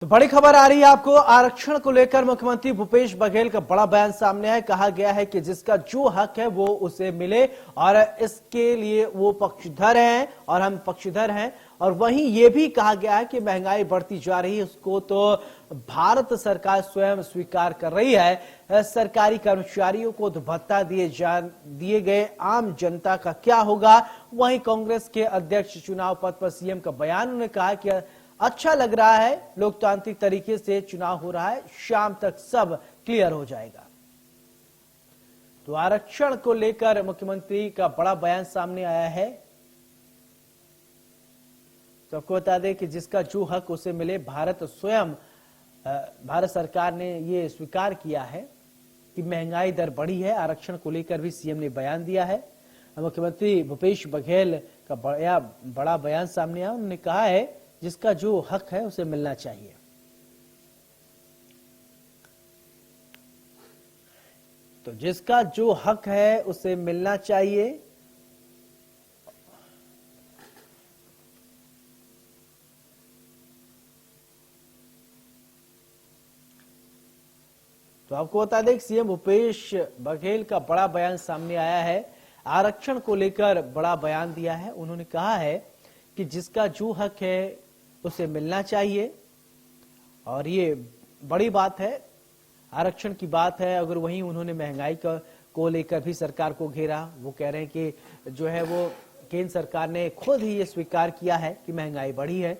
तो बड़ी खबर आ रही है आपको। आरक्षण को लेकर मुख्यमंत्री भूपेश बघेल का बड़ा बयान सामने आया। कहा गया है कि जिसका जो हक है वो उसे मिले और इसके लिए वो पक्षधर हैं और हम पक्षधर हैं। और वहीं ये भी कहा गया है कि महंगाई बढ़ती जा रही है उसको तो भारत सरकार स्वयं स्वीकार कर रही है। सरकारी कर्मचारियों को भत्ता दिए गए आम जनता का क्या होगा। वहीं कांग्रेस के अध्यक्ष चुनाव पद पर सीएम का बयान। उन्होंने कहा कि अच्छा लग रहा है, लोकतांत्रिक तरीके से चुनाव हो रहा है, शाम तक सब क्लियर हो जाएगा। तो आरक्षण को लेकर मुख्यमंत्री का बड़ा बयान सामने आया है। तो आपको बता दें कि जिसका जो हक उसे मिले, भारत सरकार ने ये स्वीकार किया है कि महंगाई दर बढ़ी है। आरक्षण को लेकर भी सीएम ने बयान दिया है। मुख्यमंत्री भूपेश बघेल का बड़ा बयान सामने आया। उन्होंने कहा है जिसका जो हक है उसे मिलना चाहिए। तो जिसका जो हक है उसे मिलना चाहिए। तो आपको बता दें कि सीएम भूपेश बघेल का बड़ा बयान सामने आया है। आरक्षण को लेकर बड़ा बयान दिया है। उन्होंने कहा है कि जिसका जो हक है उसे मिलना चाहिए और ये बड़ी बात है, आरक्षण की बात है। अगर वहीं उन्होंने महंगाई को लेकर भी सरकार को घेरा। वो कह रहे हैं कि जो है वो केंद्र सरकार ने खुद ही ये स्वीकार किया है कि महंगाई बढ़ी है।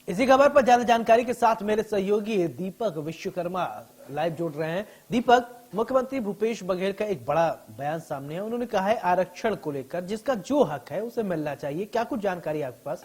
इसी खबर पर ज्यादा जानकारी के साथ मेरे सहयोगी दीपक विश्वकर्मा लाइव जुड़ रहे हैं। दीपक, मुख्यमंत्री भूपेश बघेल का एक बड़ा बयान सामने है। उन्होंने कहा है आरक्षण को लेकर जिसका जो हक है उसे मिलना चाहिए। क्या कुछ जानकारी है आपके पास?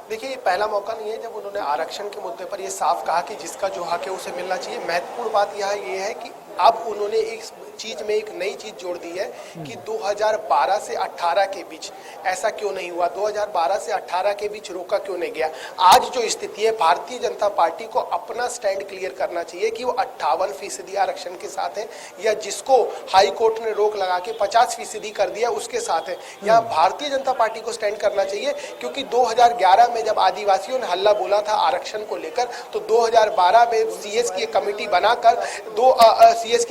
देखिए, ये पहला मौका नहीं है जब उन्होंने आरक्षण के मुद्दे पर ये साफ कहा कि जिसका जो हक है उसे मिलना चाहिए। महत्वपूर्ण बात यह है कि अब उन्होंने एक चीज में एक नई चीज जोड़ दी है कि 2012 से 18 के बीच ऐसा क्यों नहीं हुआ, 2012 से 18 के बीच रोका क्यों नहीं गया। आज जो स्थिति है, भारतीय जनता पार्टी को अपना स्टैंड क्लियर करना चाहिए कि वो 58% आरक्षण के साथ है या जिसको हाई कोर्ट ने रोक लगा के 50% कर दिया उसके साथ है। यहाँ भारतीय जनता पार्टी को स्टैंड करना चाहिए क्योंकि 2011 में जब आदिवासियों ने हल्ला बोला था आरक्षण को लेकर तो 2012 में सीएस की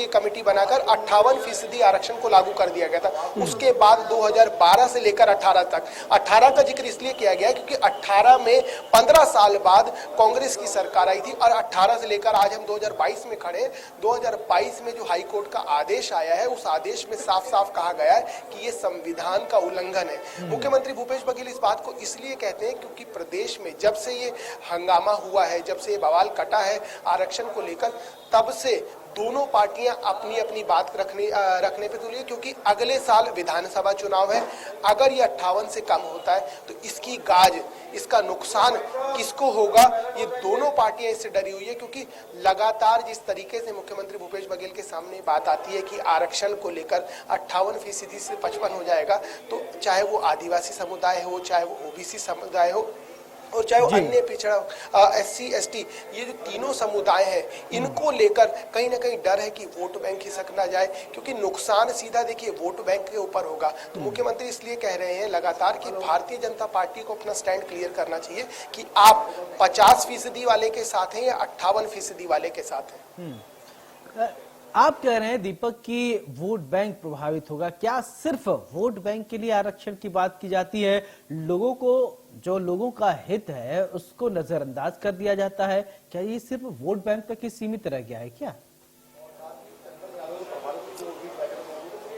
कमेटी बनाकर 58% आरक्षण को लागू कर दिया गया था। उसके बाद 2012 से लेकर 18 तक, 18 का जिक्र इसलिए किया गया क्योंकि 18 में 15 साल बाद कांग्रेस की सरकार आई थी और 18 से लेकर आज हम 2022 में खड़े। 2022 में जो हाई कोर्ट का आदेश आया है उस आदेश में साफ साफ कहा गया है कि ये संविधान का उल्लंघन है। मुख्यमंत्री भूपेश बघेल इस बात को इसलिए कहते हैं क्योंकि प्रदेश में जब से ये हंगामा हुआ है, जब से ये बवाल कटा है आरक्षण को लेकर, तब से दोनों पार्टियां अपनी अपनी बात रखने पे तुली है क्योंकि अगले साल विधानसभा चुनाव है। अगर ये 58 से कम होता है तो इसकी गाज, इसका नुकसान किसको होगा, ये दोनों पार्टियां इससे डरी हुई है क्योंकि लगातार जिस तरीके से मुख्यमंत्री भूपेश बघेल के सामने बात आती है कि आरक्षण को लेकर 58% से 55 हो जाएगा, तो चाहे वो आदिवासी समुदाय हो, चाहे वो ओबीसी समुदाय हो और चाहे वो अन्य पिछड़ा एससी एसटी, ये जो तीनों समुदाय हैं इनको लेकर कहीं ना कहीं डर है कि वोट बैंक खिसक ना जाए क्योंकि नुकसान सीधा देखिए वोट बैंक के ऊपर होगा। तो मुख्यमंत्री इसलिए कह रहे हैं लगातार कि भारतीय जनता पार्टी को अपना स्टैंड क्लियर करना चाहिए कि आप 50% वाले के साथ हैं या 58% वाले के साथ हैं। आप कह रहे हैं दीपक कि वोट बैंक प्रभावित होगा। क्या सिर्फ वोट बैंक के लिए आरक्षण की बात की जाती है? लोगों का हित है उसको नजरअंदाज कर दिया जाता है? क्या ये सिर्फ वोट बैंक तक ही सीमित रह गया है क्या?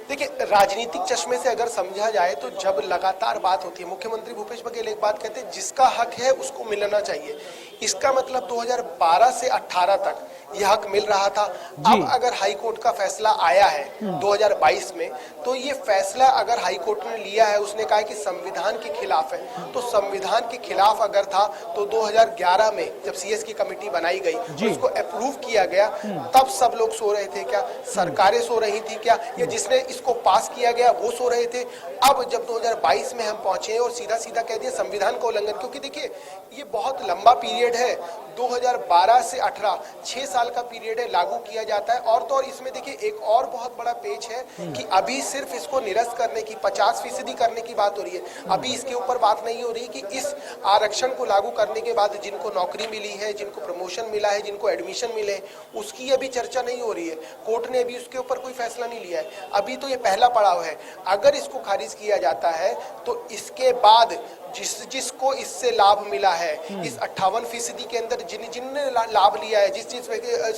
देखिए, राजनीतिक चश्मे से अगर समझा जाए तो जब लगातार बात होती है, मुख्यमंत्री भूपेश बघेल एक बात कहते हैं जिसका हक है उसको मिलना चाहिए। इसका मतलब 2012 से 18 तक यह हक मिल रहा था। अब अगर हाई कोर्ट का फैसला आया है 2022 में, तो ये फैसला अगर हाई कोर्ट ने लिया है, उसने कहा कि संविधान के खिलाफ है, तो संविधान के खिलाफ अगर था तो 2011 में जब सीएस की कमेटी बनाई गई, उसको अप्रूव किया गया, तब सब लोग सो रहे थे क्या? सरकारें सो रही थी क्या? या जिसने इसको पास किया गया वो सो रहे थे? अब जब 2022 में हम पहुंचे और सीधा सीधा कह दिया संविधान का उल्लंघन, क्योंकि देखिए ये बहुत लंबा पीरियड है, 2012 से 18 6 साल का पीरियड है, लागू किया जाता है। और तो और इसमें देखिए एक और बहुत बड़ा पेच है कि अभी सिर्फ इसको निरस्त करने की 50% करने की बात हो रही है। अभी इसके ऊपर बात नहीं हो रही कि इस आरक्षण को लागू करने के बाद जिनको नौकरी मिली है, जिनको प्रमोशन मिला है, जिनको एडमिशन मिले, उसकी अभी चर्चा नहीं हो रही है। कोर्ट ने अभी उसके ऊपर कोई फैसला नहीं लिया है। अभी तो ये पहला पड़ाव है। अगर इसको खारिज किया जाता है तो इसके बाद जिसको इससे लाभ मिला है, इस 58% के अंदर जिनने लाभ लिया है, जिस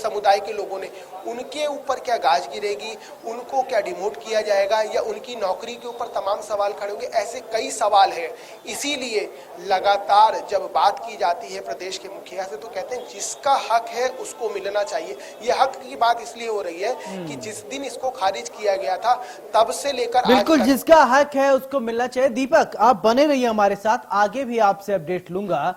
समुदाय के लोगों ने, उनके ऊपर क्या गाज गिरेगी? उनको क्या डिमोट किया जाएगा या उनकी नौकरी के ऊपर तमाम सवाल खड़े होंगे? ऐसे कई सवाल हैं। इसीलिए लगातार जब बात की जाती है प्रदेश के मुखिया से, तो कहते हैं जिसका हक है उसको मिलना चाहिए। ये हक की बात इसलिए हो रही है कि जिस दिन इसको खारिज किया गया था तब से लेकर बिल्कुल जिसका हक है उसको मिलना चाहिए। दीपक, आप बने रहिए हमारे साथ, आगे भी आपसे अपडेट लूंगा।